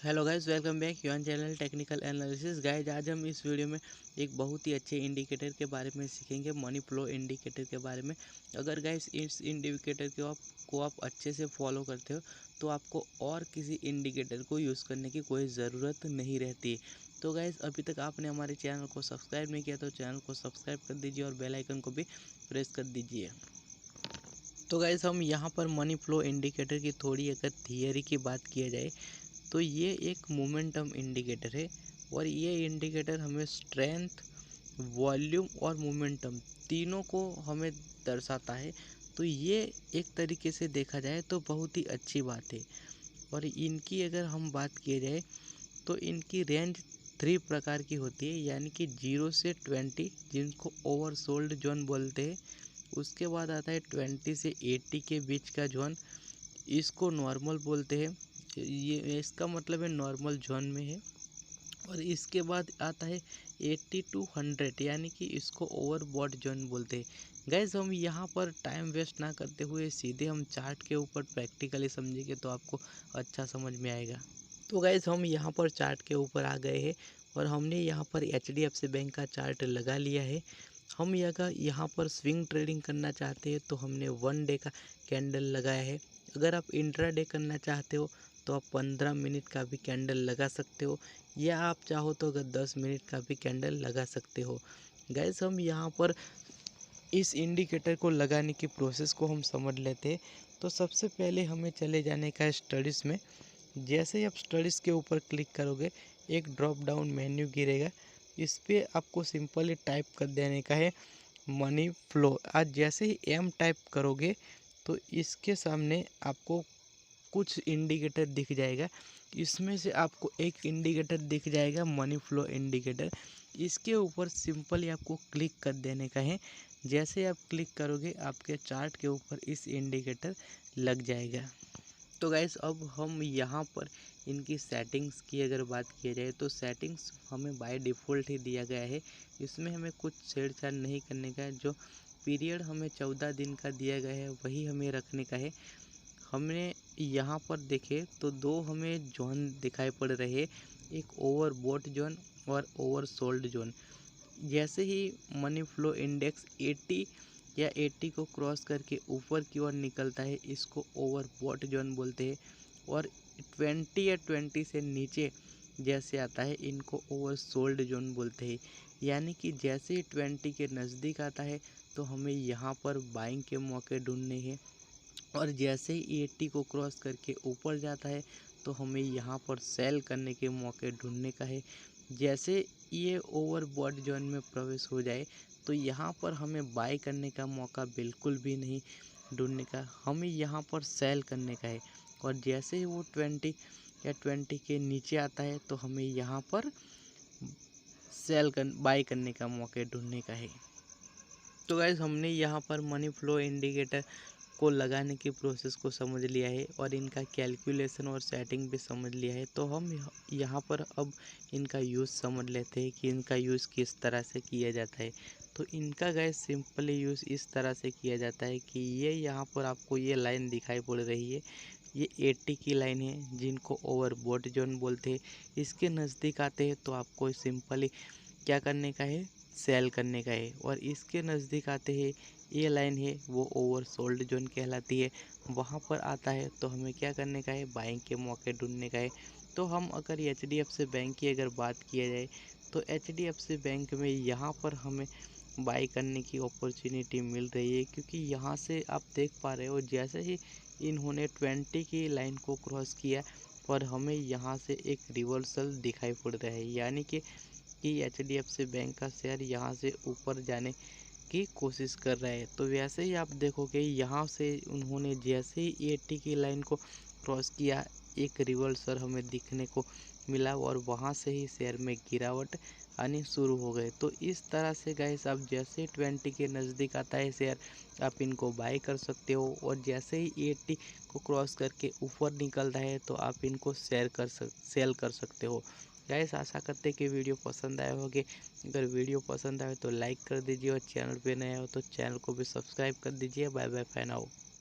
Hello guys, welcome back यून channel technical analysis. Guys, आज हम इस वीडियो में एक बहुत ही अच्छे इंडिकेटर के बारे में सीखेंगे, मनी फ्लो इंडिकेटर के बारे में। अगर गाइस इस इंडिकेटर को आप अच्छे से फॉलो करते हो तो आपको और किसी इंडिकेटर को यूज़ करने की कोई ज़रूरत नहीं रहती। तो गाइस, अभी तक आपने हमारे चैनल को सब्सक्राइब नहीं किया तो चैनल को सब्सक्राइब कर दीजिए और बेल आइकन को भी प्रेस कर दीजिए। तो गाइस, हम यहाँ पर मनी फ्लो इंडिकेटर की थोड़ी अगर थियरी की बात किया जाए तो ये एक मोमेंटम इंडिकेटर है और ये इंडिकेटर हमें स्ट्रेंथ, वॉल्यूम और मोमेंटम तीनों को हमें दर्शाता है। तो ये एक तरीके से देखा जाए तो बहुत ही अच्छी बात है। और इनकी अगर हम बात किया जाए तो इनकी रेंज 3 प्रकार की होती है, यानी कि 0 से 20 जिनको ओवरसोल्ड जोन बोलते हैं। उसके बाद आता है 20 से 80 के बीच का जोन, इसको नॉर्मल बोलते हैं। ये इसका मतलब है नॉर्मल जोन में है। और इसके बाद आता है 80 टू 100, यानी कि इसको ओवरबॉट जोन बोलते हैं। गाइज, हम यहाँ पर टाइम वेस्ट ना करते हुए सीधे हम चार्ट के ऊपर प्रैक्टिकली समझेंगे तो आपको अच्छा समझ में आएगा। तो गाइज, हम यहाँ पर चार्ट के ऊपर आ गए हैं और हमने यहाँ पर HDFC बैंक का चार्ट लगा लिया है। हम यहाँ पर स्विंग ट्रेडिंग करना चाहते हैं तो हमने 1 डे का कैंडल लगाया है। अगर आप इंट्राडे करना चाहते हो तो आप 15 मिनट का भी कैंडल लगा सकते हो, या आप चाहो तो अगर 10 मिनट का भी कैंडल लगा सकते हो। गाइस, हम यहाँ पर इस इंडिकेटर को लगाने की प्रोसेस को हम समझ लेते हैं। तो सबसे पहले हमें चले जाने का है स्टडीज़ में। जैसे ही आप स्टडीज़ के ऊपर क्लिक करोगे एक ड्रॉप डाउन मेन्यू गिरेगा, इस पर आपको सिंपली टाइप कर देने का है मनी फ्लो। आज जैसे ही एम टाइप करोगे तो इसके सामने आपको कुछ इंडिकेटर दिख जाएगा। इसमें से आपको एक इंडिकेटर दिख जाएगा मनी फ्लो इंडिकेटर। इसके ऊपर सिंपली आपको क्लिक कर देने का है। जैसे आप क्लिक करोगे आपके चार्ट के ऊपर इस इंडिकेटर लग जाएगा। तो गाइस, अब हम यहाँ पर इनकी सेटिंग्स की अगर बात किया जाए तो सेटिंग्स हमें बाय डिफ़ॉल्ट ही दिया गया है। इसमें हमें कुछ छेड़छाड़ नहीं करने का है। जो पीरियड हमें 14 दिन का दिया गया है वही हमें रखने का है। हमने यहाँ पर देखे तो दो हमें जोन दिखाई पड़ रहे हैं, एक ओवरबॉट जोन और ओवरसोल्ड जोन। जैसे ही मनी फ्लो इंडेक्स 80 या 80 को क्रॉस करके ऊपर की ओर निकलता है, इसको ओवरबॉट जोन बोलते हैं। और 20 या 20 से नीचे जैसे आता है इनको ओवरसोल्ड जोन बोलते हैं। यानी कि जैसे ही 20 के नज़दीक आता है तो हमें यहाँ पर बाइंग के मौके ढूंढने हैं, और जैसे ही 80 को क्रॉस करके ऊपर जाता है तो हमें यहाँ पर सेल करने के मौके ढूंढने का है। जैसे ये ओवरबॉट जोन में प्रवेश हो जाए तो यहाँ पर हमें बाय करने का मौका बिल्कुल भी नहीं ढूंढने का, हमें यहाँ पर सेल करने का है। और जैसे ही वो 20 या 20 के नीचे आता है तो हमें यहाँ पर बाय करने का मौके ढूंढने का है। तो गाइस, हमने यहाँ पर मनी फ्लो इंडिकेटर को लगाने की प्रोसेस को समझ लिया है और इनका कैलकुलेशन और सेटिंग भी समझ लिया है। तो हम यहाँ पर अब इनका यूज़ समझ लेते हैं कि इनका यूज़ किस तरह से किया जाता है। तो इनका गाइस सिंपली यूज़ इस तरह से किया जाता है कि ये यहाँ पर आपको ये लाइन दिखाई पड़ रही है, ये 80 की लाइन है जिनको ओवरबॉट जोन बोलते हैं। इसके नज़दीक आते हैं तो आपको सिंपली क्या करने का है, सेल करने का है। और इसके नज़दीक आते हैं ये लाइन है वो ओवरसोल्ड जोन कहलाती है, वहाँ पर आता है तो हमें क्या करने का है, बाइंग के मौके ढूंढने का है। तो हम अगर HDFC बैंक की अगर बात किया जाए तो HDFC बैंक में यहाँ पर हमें बाई करने की अपॉर्चुनिटी मिल रही है, क्योंकि यहाँ से आप देख पा रहे हो जैसे ही इन्होंने 20 की लाइन को क्रॉस किया पर हमें यहाँ से एक रिवर्सल दिखाई पड़ रहा है, यानी कि HDFC बैंक का शेयर यहाँ से ऊपर जाने की कोशिश कर रहा है। तो वैसे ही आप देखोगे यहाँ से उन्होंने जैसे ही 80 की लाइन को क्रॉस किया एक रिवर्सल हमें दिखने को मिला और वहाँ से ही शेयर में गिरावट आनी शुरू हो गए। तो इस तरह से गाइस, आप जैसे ही 20 के नज़दीक आता है शेयर आप इनको बाय कर सकते हो, और जैसे ही 80 को क्रॉस करके ऊपर निकलता है तो आप इनको सेल कर सकते हो। गाइस, आशा करते हैं कि वीडियो पसंद आए होंगे। अगर वीडियो पसंद आए तो लाइक कर दीजिए और चैनल पे नए हो तो चैनल को भी सब्सक्राइब कर दीजिए। Bye bye, fan out.